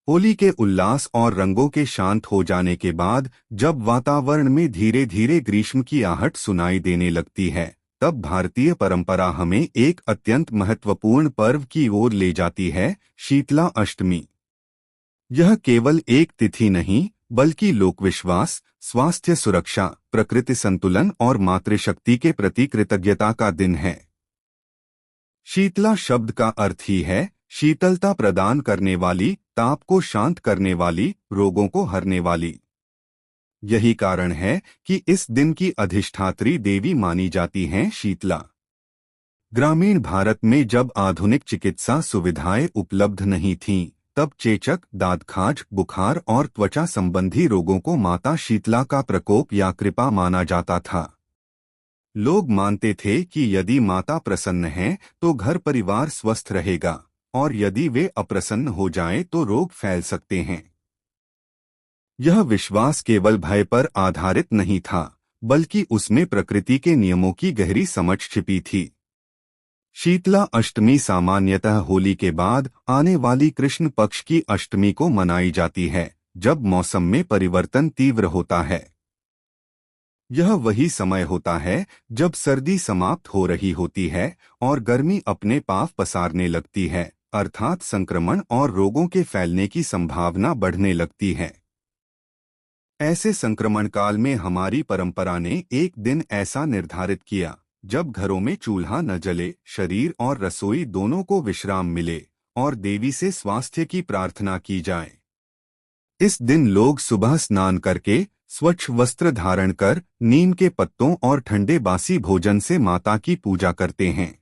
होली के उल्लास और रंगों के शांत हो जाने के बाद जब वातावरण में धीरे धीरे ग्रीष्म की आहट सुनाई देने लगती है, तब भारतीय परंपरा हमें एक अत्यंत महत्वपूर्ण पर्व की ओर ले जाती है, शीतला अष्टमी। यह केवल एक तिथि नहीं, बल्कि लोकविश्वास, स्वास्थ्य सुरक्षा, प्रकृति संतुलन और मातृशक्ति के प्रति कृतज्ञता का दिन है। शीतला शब्द का अर्थ ही है शीतलता प्रदान करने वाली, ताप को शांत करने वाली, रोगों को हरने वाली। यही कारण है कि इस दिन की अधिष्ठात्री देवी मानी जाती हैं शीतला। ग्रामीण भारत में जब आधुनिक चिकित्सा सुविधाएं उपलब्ध नहीं थीं, तब चेचक, दादखाज, बुखार और त्वचा संबंधी रोगों को माता शीतला का प्रकोप या कृपा माना जाता था। लोग मानते थे कि यदि माता प्रसन्न है तो घर परिवार स्वस्थ रहेगा, और यदि वे अप्रसन्न हो जाएं तो रोग फैल सकते हैं। यह विश्वास केवल भय पर आधारित नहीं था, बल्कि उसमें प्रकृति के नियमों की गहरी समझ छिपी थी। शीतला अष्टमी सामान्यतः होली के बाद आने वाली कृष्ण पक्ष की अष्टमी को मनाई जाती है, जब मौसम में परिवर्तन तीव्र होता है। यह वही समय होता है जब सर्दी समाप्त हो रही होती है और गर्मी अपने पांव पसारने लगती है, अर्थात संक्रमण और रोगों के फैलने की संभावना बढ़ने लगती है। ऐसे संक्रमण काल में हमारी परंपरा ने एक दिन ऐसा निर्धारित किया जब घरों में चूल्हा न जले, शरीर और रसोई दोनों को विश्राम मिले और देवी से स्वास्थ्य की प्रार्थना की जाए। इस दिन लोग सुबह स्नान करके स्वच्छ वस्त्र धारण कर नीम के पत्तों और ठंडे बासी भोजन से माता की पूजा करते हैं।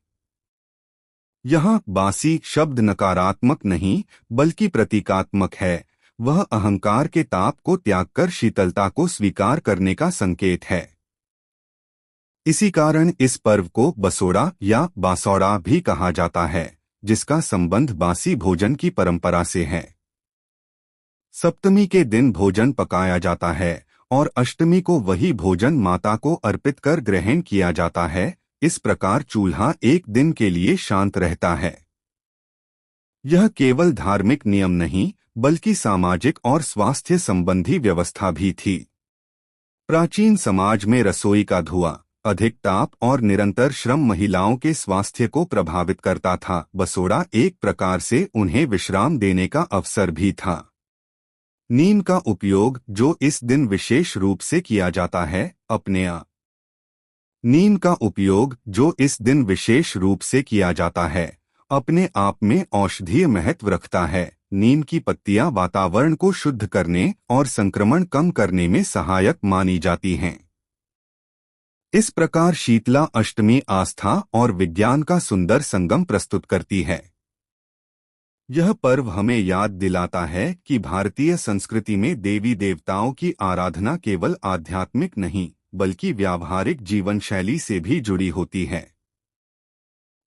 यहाँ बासी शब्द नकारात्मक नहीं, बल्कि प्रतीकात्मक है। वह अहंकार के ताप को त्याग कर शीतलता को स्वीकार करने का संकेत है। इसी कारण इस पर्व को बसोड़ा या बासौड़ा भी कहा जाता है, जिसका संबंध बासी भोजन की परंपरा से है। सप्तमी के दिन भोजन पकाया जाता है और अष्टमी को वही भोजन माता को अर्पित कर ग्रहण किया जाता है। इस प्रकार चूल्हा एक दिन के लिए शांत रहता है। यह केवल धार्मिक नियम नहीं, बल्कि सामाजिक और स्वास्थ्य संबंधी व्यवस्था भी थी। प्राचीन समाज में रसोई का धुआं, अधिक ताप और निरंतर श्रम महिलाओं के स्वास्थ्य को प्रभावित करता था। बसोड़ा एक प्रकार से उन्हें विश्राम देने का अवसर भी था। नीम का उपयोग जो इस दिन विशेष रूप से किया जाता है, अपने आप में औषधीय महत्व रखता है। नीम की पत्तियां वातावरण को शुद्ध करने और संक्रमण कम करने में सहायक मानी जाती हैं। इस प्रकार शीतला अष्टमी आस्था और विज्ञान का सुंदर संगम प्रस्तुत करती है। यह पर्व हमें याद दिलाता है कि भारतीय संस्कृति में देवी देवताओं की आराधना केवल आध्यात्मिक नहीं, बल्कि व्यावहारिक जीवन शैली से भी जुड़ी होती है।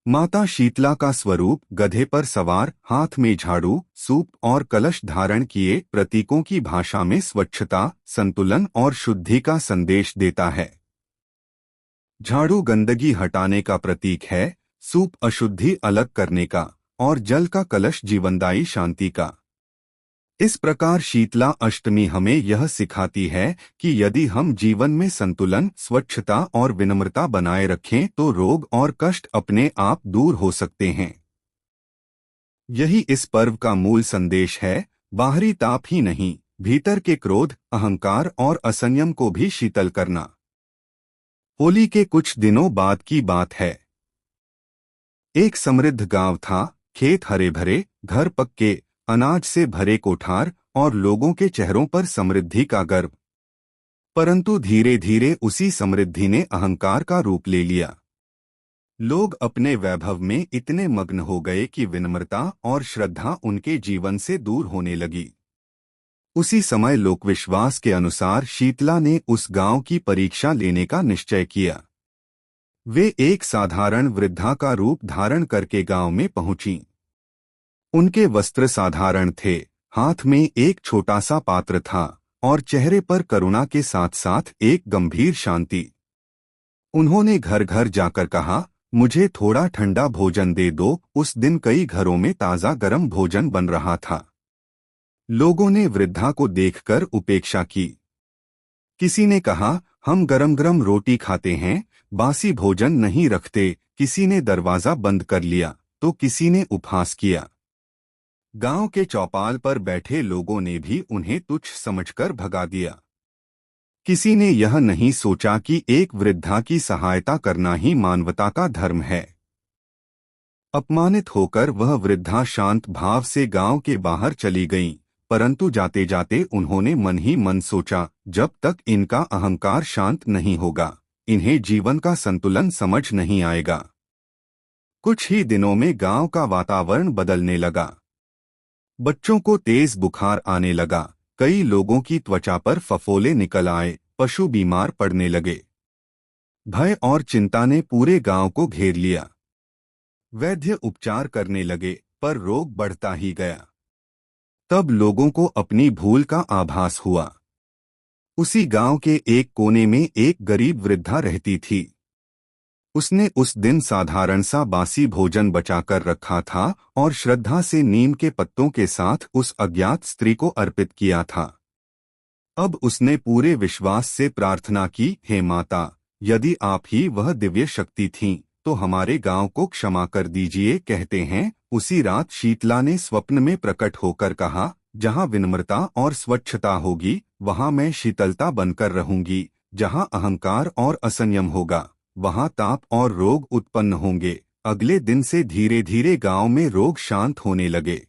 माता शीतला का स्वरूप गधे पर सवार, हाथ में झाड़ू, सूप और कलश धारण किए प्रतीकों की भाषा में स्वच्छता, संतुलन और शुद्धि का संदेश देता है। झाड़ू गंदगी हटाने का प्रतीक है, सूप अशुद्धि अलग करने का, और जल का कलश जीवनदायी शांति का। इस प्रकार शीतला अष्टमी हमें यह सिखाती है कि यदि हम जीवन में संतुलन, स्वच्छता और विनम्रता बनाए रखें तो रोग और कष्ट अपने आप दूर हो सकते हैं। यही इस पर्व का मूल संदेश है, बाहरी ताप ही नहीं, भीतर के क्रोध, अहंकार और असंयम को भी शीतल करना। होली के कुछ दिनों बाद की बात है। एक समृद्ध गांव था, खेत हरे भरे, घर पक्के, अनाज से भरे कोठार और लोगों के चेहरों पर समृद्धि का गर्व। परंतु धीरे धीरे उसी समृद्धि ने अहंकार का रूप ले लिया। लोग अपने वैभव में इतने मग्न हो गए कि विनम्रता और श्रद्धा उनके जीवन से दूर होने लगी। उसी समय लोकविश्वास के अनुसार शीतला ने उस गांव की परीक्षा लेने का निश्चय किया। वे एक साधारण वृद्धा का रूप धारण करके गांव में पहुंची। उनके वस्त्र साधारण थे, हाथ में एक छोटा सा पात्र था और चेहरे पर करुणा के साथ साथ एक गंभीर शांति। उन्होंने घर घर जाकर कहा, मुझे थोड़ा ठंडा भोजन दे दो। उस दिन कई घरों में ताज़ा गर्म भोजन बन रहा था। लोगों ने वृद्धा को देखकर उपेक्षा की। किसी ने कहा, हम गरम गरम रोटी खाते हैं, बासी भोजन नहीं रखते। किसी ने दरवाजा बंद कर लिया तो किसी ने उपहास किया। गांव के चौपाल पर बैठे लोगों ने भी उन्हें तुच्छ समझकर भगा दिया। किसी ने यह नहीं सोचा कि एक वृद्धा की सहायता करना ही मानवता का धर्म है। अपमानित होकर वह वृद्धा शांत भाव से गांव के बाहर चली गईं, परंतु जाते जाते उन्होंने मन ही मन सोचा, जब तक इनका अहंकार शांत नहीं होगा, इन्हें जीवन का संतुलन समझ नहीं आएगा। कुछ ही दिनों में गांव का वातावरण बदलने लगा। बच्चों को तेज बुखार आने लगा, कई लोगों की त्वचा पर फफोले निकल आए, पशु बीमार पड़ने लगे। भय और चिंता ने पूरे गांव को घेर लिया। वैद्य उपचार करने लगे, पर रोग बढ़ता ही गया। तब लोगों को अपनी भूल का आभास हुआ। उसी गांव के एक कोने में एक गरीब वृद्धा रहती थी। उसने उस दिन साधारण सा बासी भोजन बचाकर रखा था और श्रद्धा से नीम के पत्तों के साथ उस अज्ञात स्त्री को अर्पित किया था। अब उसने पूरे विश्वास से प्रार्थना की, हे माता, यदि आप ही वह दिव्य शक्ति थीं, तो हमारे गांव को क्षमा कर दीजिए। कहते हैं, उसी रात शीतला ने स्वप्न में प्रकट होकर कहा, जहां विनम्रता और स्वच्छता होगी, वहां मैं शीतलता बनकर रहूंगी। जहां अहंकार और असंयम होगा, वहां ताप और रोग उत्पन्न होंगे। अगले दिन से धीरे धीरे गांव में रोग शांत होने लगे।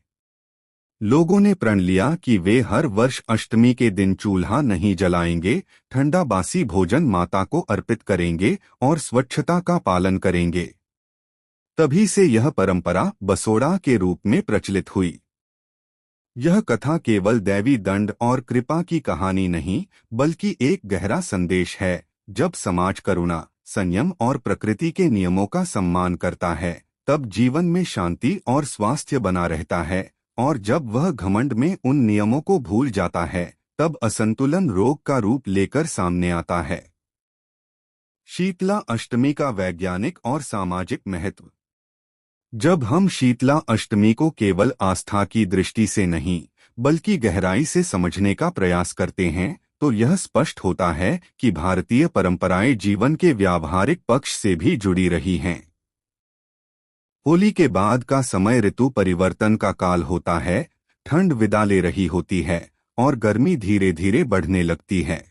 लोगों ने प्रण लिया कि वे हर वर्ष अष्टमी के दिन चूल्हा नहीं जलाएंगे, ठंडा बासी भोजन माता को अर्पित करेंगे और स्वच्छता का पालन करेंगे। तभी से यह परंपरा बसोड़ा के रूप में प्रचलित हुई। यह कथा केवल दैवी दंड और कृपा की कहानी नहीं, बल्कि एक गहरा संदेश है। जब समाज करुणा, संयम और प्रकृति के नियमों का सम्मान करता है, तब जीवन में शांति और स्वास्थ्य बना रहता है, और जब वह घमंड में उन नियमों को भूल जाता है, तब असंतुलन रोग का रूप लेकर सामने आता है। शीतला अष्टमी का वैज्ञानिक और सामाजिक महत्व। जब हम शीतला अष्टमी को केवल आस्था की दृष्टि से नहीं, बल्कि गहराई से समझने का प्रयास करते हैं, तो यह स्पष्ट होता है कि भारतीय परंपराएं जीवन के व्यावहारिक पक्ष से भी जुड़ी रही हैं। होली के बाद का समय ऋतु परिवर्तन का काल होता है, ठंड विदा ले रही होती है और गर्मी धीरे धीरे बढ़ने लगती है।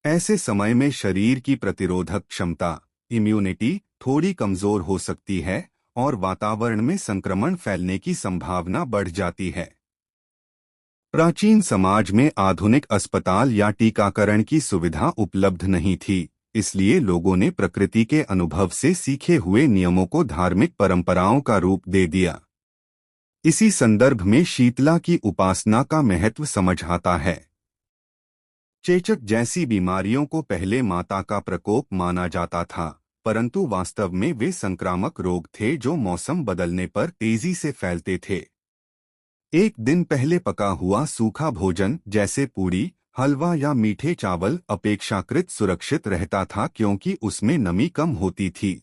ऐसे समय में शरीर की प्रतिरोधक क्षमता, इम्यूनिटी, थोड़ी कमजोर हो सकती है और वातावरण में संक्रमण फैलने की संभावना बढ़ जाती है। प्राचीन समाज में आधुनिक अस्पताल या टीकाकरण की सुविधा उपलब्ध नहीं थी, इसलिए लोगों ने प्रकृति के अनुभव से सीखे हुए नियमों को धार्मिक परंपराओं का रूप दे दिया। इसी संदर्भ में शीतला की उपासना का महत्व समझ आता है। चेचक जैसी बीमारियों को पहले माता का प्रकोप माना जाता था, परंतु वास्तव में वे संक्रामक रोग थे जो मौसम बदलने पर तेजी से फैलते थे। एक दिन पहले पका हुआ सूखा भोजन जैसे पूड़ी, हलवा या मीठे चावल अपेक्षाकृत सुरक्षित रहता था, क्योंकि उसमें नमी कम होती थी।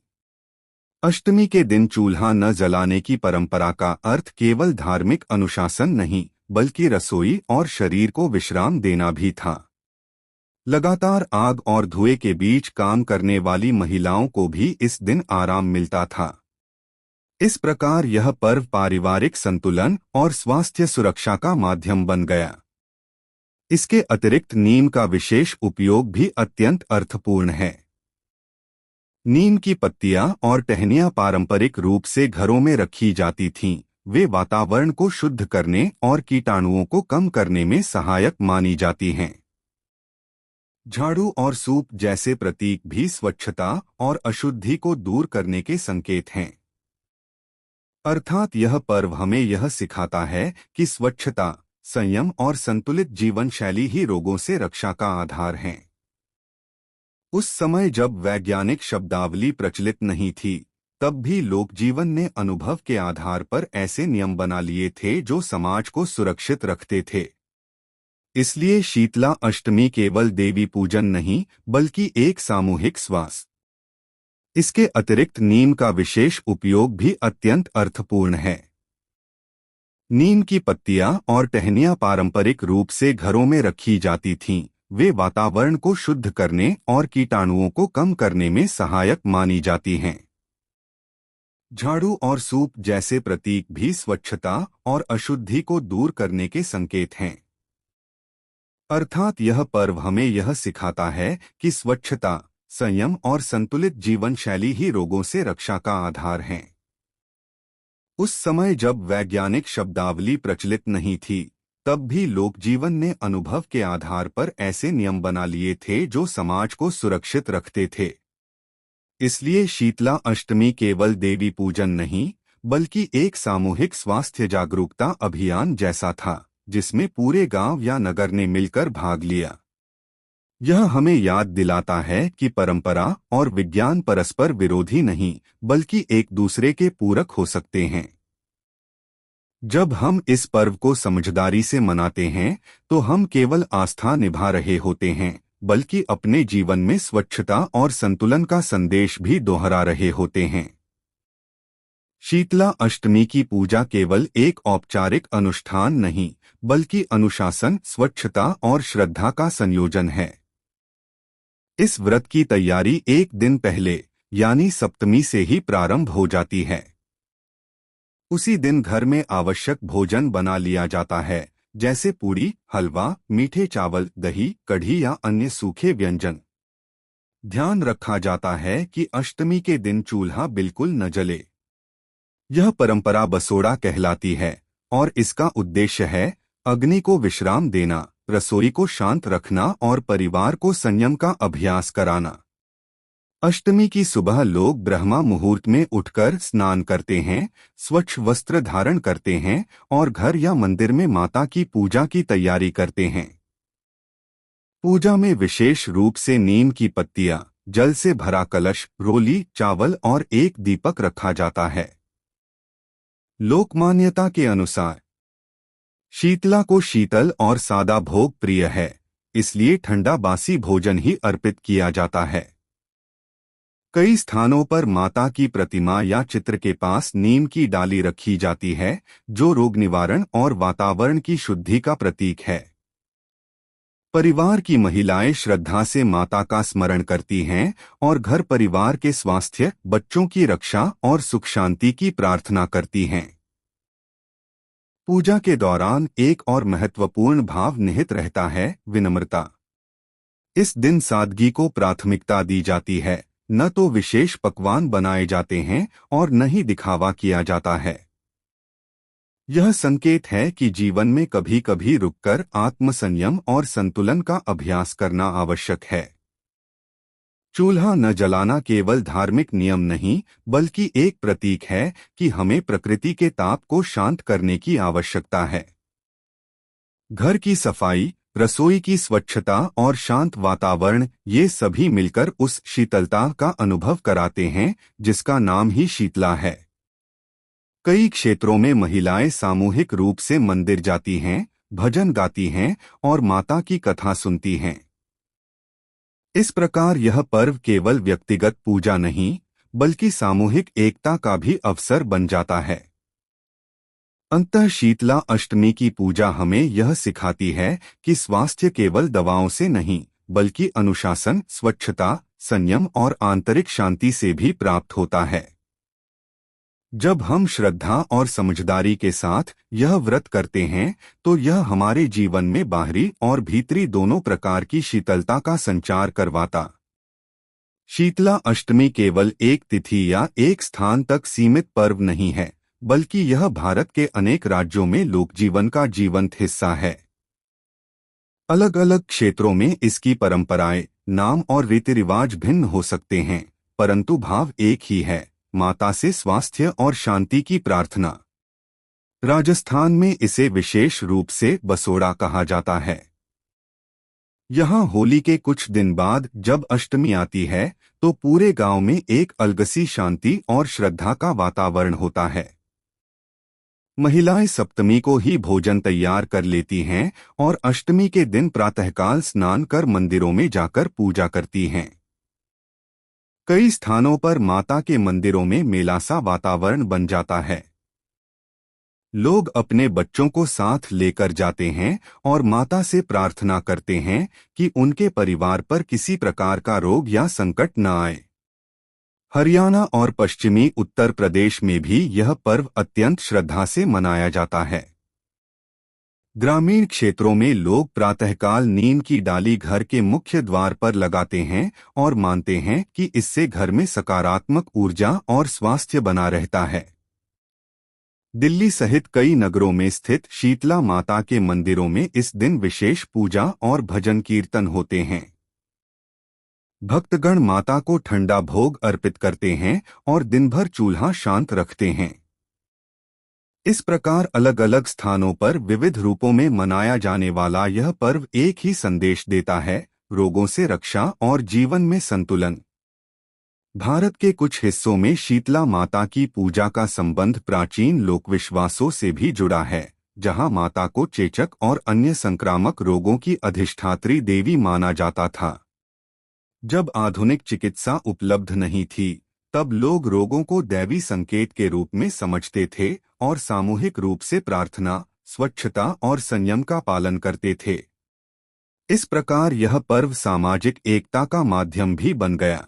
अष्टमी के दिन चूल्हा न जलाने की परंपरा का अर्थ केवल धार्मिक अनुशासन नहीं, बल्कि रसोई और शरीर को विश्राम देना भी था। लगातार आग और धुएं के बीच काम करने वाली महिलाओं को भी इस दिन आराम मिलता था। इस प्रकार यह पर्व पारिवारिक संतुलन और स्वास्थ्य सुरक्षा का माध्यम बन गया। इसके अतिरिक्त नीम का विशेष उपयोग भी अत्यंत अर्थपूर्ण है। नीम की पत्तियां और टहनियां पारंपरिक रूप से घरों में रखी जाती थीं। वे वातावरण को शुद्ध करने और कीटाणुओं को कम करने में सहायक मानी जाती हैं। झाड़ू और सूप जैसे प्रतीक भी स्वच्छता और अशुद्धि को दूर करने के संकेत हैं। अर्थात यह पर्व हमें यह सिखाता है कि स्वच्छता, संयम और संतुलित जीवन शैली ही रोगों से रक्षा का आधार हैं। उस समय जब वैज्ञानिक शब्दावली प्रचलित नहीं थी, तब भी लोक जीवन ने अनुभव के आधार पर ऐसे नियम बना लिए थे जो समाज को सुरक्षित रखते थे। इसलिए शीतला अष्टमी केवल देवी पूजन नहीं, बल्कि एक सामूहिक श्वास। इसके अतिरिक्त नीम का विशेष उपयोग भी अत्यंत अर्थपूर्ण है। नीम की पत्तियां और टहनियां पारंपरिक रूप से घरों में रखी जाती थीं। वे वातावरण को शुद्ध करने और कीटाणुओं को कम करने में सहायक मानी जाती हैं। झाड़ू और सूप जैसे प्रतीक भी स्वच्छता और अशुद्धि को दूर करने के संकेत हैं। अर्थात यह पर्व हमें यह सिखाता है कि स्वच्छता, संयम और संतुलित जीवन शैली ही रोगों से रक्षा का आधार हैं। उस समय जब वैज्ञानिक शब्दावली प्रचलित नहीं थी, तब भी लोग जीवन ने अनुभव के आधार पर ऐसे नियम बना लिए थे जो समाज को सुरक्षित रखते थे। इसलिए शीतला अष्टमी केवल देवी पूजन नहीं, बल्कि एक सामूहिक स्वास्थ्य जागरूकता अभियान जैसा था, जिसमें पूरे गांव या नगर ने मिलकर भाग लिया। यह हमें याद दिलाता है कि परंपरा और विज्ञान परस्पर विरोधी नहीं, बल्कि एक दूसरे के पूरक हो सकते हैं। जब हम इस पर्व को समझदारी से मनाते हैं, तो हम केवल आस्था निभा रहे होते हैं, बल्कि अपने जीवन में स्वच्छता और संतुलन का संदेश भी दोहरा रहे होते हैं। शीतला अष्टमी की पूजा केवल एक औपचारिक अनुष्ठान नहीं, बल्कि अनुशासन, स्वच्छता और श्रद्धा का संयोजन है। इस व्रत की तैयारी एक दिन पहले, यानी सप्तमी से ही प्रारंभ हो जाती है। उसी दिन घर में आवश्यक भोजन बना लिया जाता है, जैसे पूड़ी, हलवा, मीठे चावल, दही, कढ़ी या अन्य सूखे व्यंजन। ध्यान रखा जाता है कि अष्टमी के दिन चूल्हा बिल्कुल न जले। यह परंपरा बसोड़ा कहलाती है और इसका उद्देश्य है अग्नि को विश्राम देना, रसोई को शांत रखना और परिवार को संयम का अभ्यास कराना। अष्टमी की सुबह लोग ब्रह्मा मुहूर्त में उठकर स्नान करते हैं, स्वच्छ वस्त्र धारण करते हैं और घर या मंदिर में माता की पूजा की तैयारी करते हैं। पूजा में विशेष रूप से नीम की पत्तियां, जल से भरा कलश, रोली, चावल और एक दीपक रखा जाता है। लोकमान्यता के अनुसार शीतला को शीतल और सादा भोग प्रिय है, इसलिए ठंडा बासी भोजन ही अर्पित किया जाता है। कई स्थानों पर माता की प्रतिमा या चित्र के पास नीम की डाली रखी जाती है, जो रोग निवारण और वातावरण की शुद्धि का प्रतीक है। परिवार की महिलाएं श्रद्धा से माता का स्मरण करती हैं और घर परिवार के स्वास्थ्य, बच्चों की रक्षा और सुख शांति की प्रार्थना करती हैं। पूजा के दौरान एक और महत्वपूर्ण भाव निहित रहता है, विनम्रता। इस दिन सादगी को प्राथमिकता दी जाती है, न तो विशेष पकवान बनाए जाते हैं और न ही दिखावा किया जाता है। यह संकेत है कि जीवन में कभी कभी रुककर आत्मसंयम और संतुलन का अभ्यास करना आवश्यक है। चूल्हा न जलाना केवल धार्मिक नियम नहीं, बल्कि एक प्रतीक है कि हमें प्रकृति के ताप को शांत करने की आवश्यकता है। घर की सफाई, रसोई की स्वच्छता और शांत वातावरण, ये सभी मिलकर उस शीतलता का अनुभव कराते हैं जिसका नाम ही शीतला है। कई क्षेत्रों में महिलाएं सामूहिक रूप से मंदिर जाती हैं, भजन गाती हैं और माता की कथा सुनती हैं। इस प्रकार यह पर्व केवल व्यक्तिगत पूजा नहीं, बल्कि सामूहिक एकता का भी अवसर बन जाता है। अंततः शीतला अष्टमी की पूजा हमें यह सिखाती है कि स्वास्थ्य केवल दवाओं से नहीं, बल्कि अनुशासन, स्वच्छता, संयम और आंतरिक शांति से भी प्राप्त होता है। जब हम श्रद्धा और समझदारी के साथ यह व्रत करते हैं, तो यह हमारे जीवन में बाहरी और भीतरी दोनों प्रकार की शीतलता का संचार करवाता। शीतला अष्टमी केवल एक तिथि या एक स्थान तक सीमित पर्व नहीं है, बल्कि यह भारत के अनेक राज्यों में लोकजीवन का जीवंत हिस्सा है। अलग अलग क्षेत्रों में इसकी परंपराएं, नाम और रीति रिवाज भिन्न हो सकते हैं, परंतु भाव एक ही है, माता से स्वास्थ्य और शांति की प्रार्थना। राजस्थान में इसे विशेष रूप से बसोड़ा कहा जाता है। यहाँ होली के कुछ दिन बाद जब अष्टमी आती है, तो पूरे गांव में एक अलगसी शांति और श्रद्धा का वातावरण होता है। महिलाएं सप्तमी को ही भोजन तैयार कर लेती हैं और अष्टमी के दिन प्रातःकाल स्नान कर मंदिरों में जाकर पूजा करती हैं। कई स्थानों पर माता के मंदिरों में मेला सा वातावरण बन जाता है। लोग अपने बच्चों को साथ लेकर जाते हैं और माता से प्रार्थना करते हैं कि उनके परिवार पर किसी प्रकार का रोग या संकट न आए। हरियाणा और पश्चिमी उत्तर प्रदेश में भी यह पर्व अत्यंत श्रद्धा से मनाया जाता है। ग्रामीण क्षेत्रों में लोग प्रातःकाल नीम की डाली घर के मुख्य द्वार पर लगाते हैं और मानते हैं कि इससे घर में सकारात्मक ऊर्जा और स्वास्थ्य बना रहता है। दिल्ली सहित कई नगरों में स्थित शीतला माता के मंदिरों में इस दिन विशेष पूजा और भजन कीर्तन होते हैं। भक्तगण माता को ठंडा भोग अर्पित करते हैं और दिन भर चूल्हा शांत रखते हैं। इस प्रकार अलग अलग स्थानों पर विविध रूपों में मनाया जाने वाला यह पर्व एक ही संदेश देता है, रोगों से रक्षा और जीवन में संतुलन। भारत के कुछ हिस्सों में शीतला माता की पूजा का संबंध प्राचीन लोकविश्वासों से भी जुड़ा है, जहां माता को चेचक और अन्य संक्रामक रोगों की अधिष्ठात्री देवी माना जाता था। जब आधुनिक चिकित्सा उपलब्ध नहीं थी, तब लोग रोगों को दैवी संकेत के रूप में समझते थे और सामूहिक रूप से प्रार्थना, स्वच्छता और संयम का पालन करते थे। इस प्रकार यह पर्व सामाजिक एकता का माध्यम भी बन गया।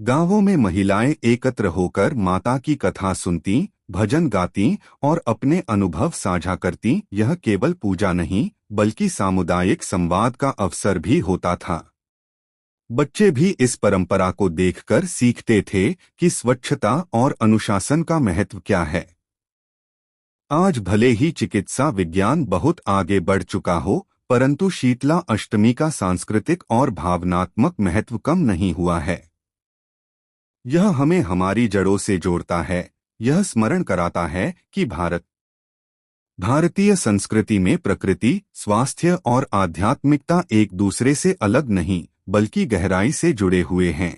गांवों में महिलाएं एकत्र होकर माता की कथा सुनती, भजन गाती और अपने अनुभव साझा करती। यह केवल पूजा नहीं, बल्कि सामुदायिक संवाद का अवसर भी होता था। बच्चे भी इस परंपरा को देखकर सीखते थे कि स्वच्छता और अनुशासन का महत्व क्या है। आज भले ही चिकित्सा विज्ञान बहुत आगे बढ़ चुका हो, परंतु शीतला अष्टमी का सांस्कृतिक और भावनात्मक महत्व कम नहीं हुआ है। यह हमें हमारी जड़ों से जोड़ता है। यह स्मरण कराता है कि भारतीय संस्कृति में प्रकृति, स्वास्थ्य और आध्यात्मिकता एक दूसरे से अलग नहीं, बल्कि गहराई से जुड़े हुए हैं।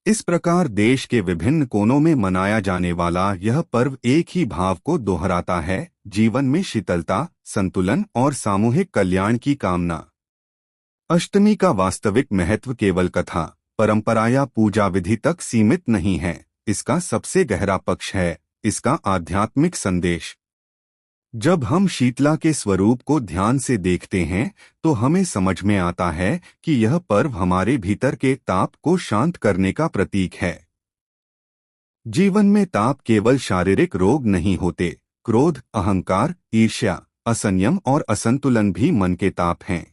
इस प्रकार देश के विभिन्न कोनों में मनाया जाने वाला यह पर्व एक ही भाव को दोहराता है, जीवन में शीतलता, संतुलन और सामूहिक कल्याण की कामना। अष्टमी का वास्तविक महत्व केवल कथा, परंपरा या पूजा विधि तक सीमित नहीं है। इसका सबसे गहरा पक्ष है इसका आध्यात्मिक संदेश। जब हम शीतला के स्वरूप को ध्यान से देखते हैं, तो हमें समझ में आता है कि यह पर्व हमारे भीतर के ताप को शांत करने का प्रतीक है। जीवन में ताप केवल शारीरिक रोग नहीं होते। क्रोध, अहंकार, ईर्ष्या, असंयम और असंतुलन भी मन के ताप हैं।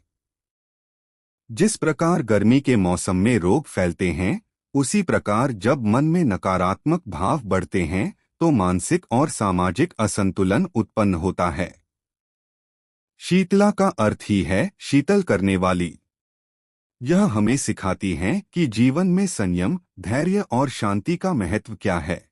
जिस प्रकार गर्मी के मौसम में रोग फैलते हैं, उसी प्रकार जब मन में नकारात्मक भाव बढ़ते हैं, तो मानसिक और सामाजिक असंतुलन उत्पन्न होता है। शीतला का अर्थ ही है शीतल करने वाली। यह हमें सिखाती है कि जीवन में संयम, धैर्य और शांति का महत्व क्या है।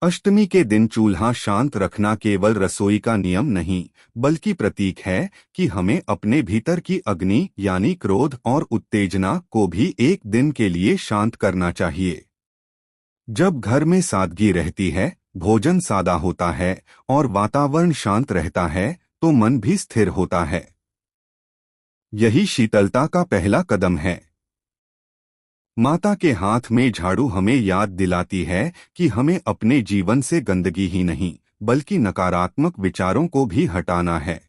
अष्टमी के दिन चूल्हा शांत रखना केवल रसोई का नियम नहीं, बल्कि प्रतीक है कि हमें अपने भीतर की अग्नि यानी क्रोध और उत्तेजना को भी एक दिन के लिए शांत करना चाहिए। जब घर में सादगी रहती है, भोजन सादा होता है और वातावरण शांत रहता है, तो मन भी स्थिर होता है। यही शीतलता का पहला कदम है। माता के हाथ में झाड़ू हमें याद दिलाती है कि हमें अपने जीवन से गंदगी ही नहीं, बल्कि नकारात्मक विचारों को भी हटाना है।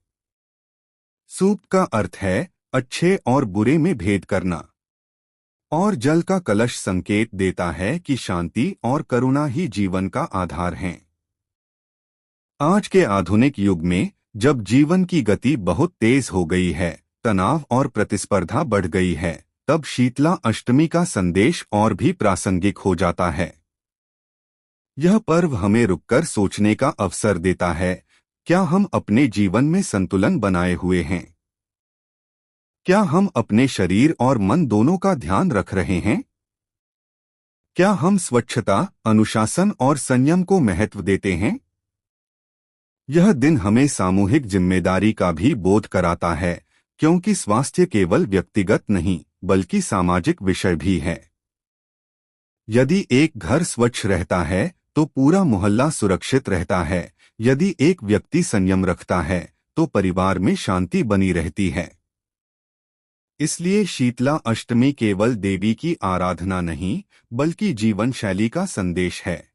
सूप का अर्थ है अच्छे और बुरे में भेद करना, और जल का कलश संकेत देता है कि शांति और करुणा ही जीवन का आधार हैं। आज के आधुनिक युग में, जब जीवन की गति बहुत तेज हो गई है, तनाव और प्रतिस्पर्धा बढ़ गई है, तब शीतला अष्टमी का संदेश और भी प्रासंगिक हो जाता है। यह पर्व हमें रुककर सोचने का अवसर देता है, क्या हम अपने जीवन में संतुलन बनाए हुए हैं? क्या हम अपने शरीर और मन दोनों का ध्यान रख रहे हैं? क्या हम स्वच्छता, अनुशासन और संयम को महत्व देते हैं? यह दिन हमें सामूहिक जिम्मेदारी का भी बोध कराता है, क्योंकि स्वास्थ्य केवल व्यक्तिगत नहीं, बल्कि सामाजिक विषय भी है। यदि एक घर स्वच्छ रहता है, तो पूरा मोहल्ला सुरक्षित रहता है। यदि एक व्यक्ति संयम रखता है, तो परिवार में शांति बनी रहती है। इसलिए शीतला अष्टमी केवल देवी की आराधना नहीं, बल्कि जीवन शैली का संदेश है।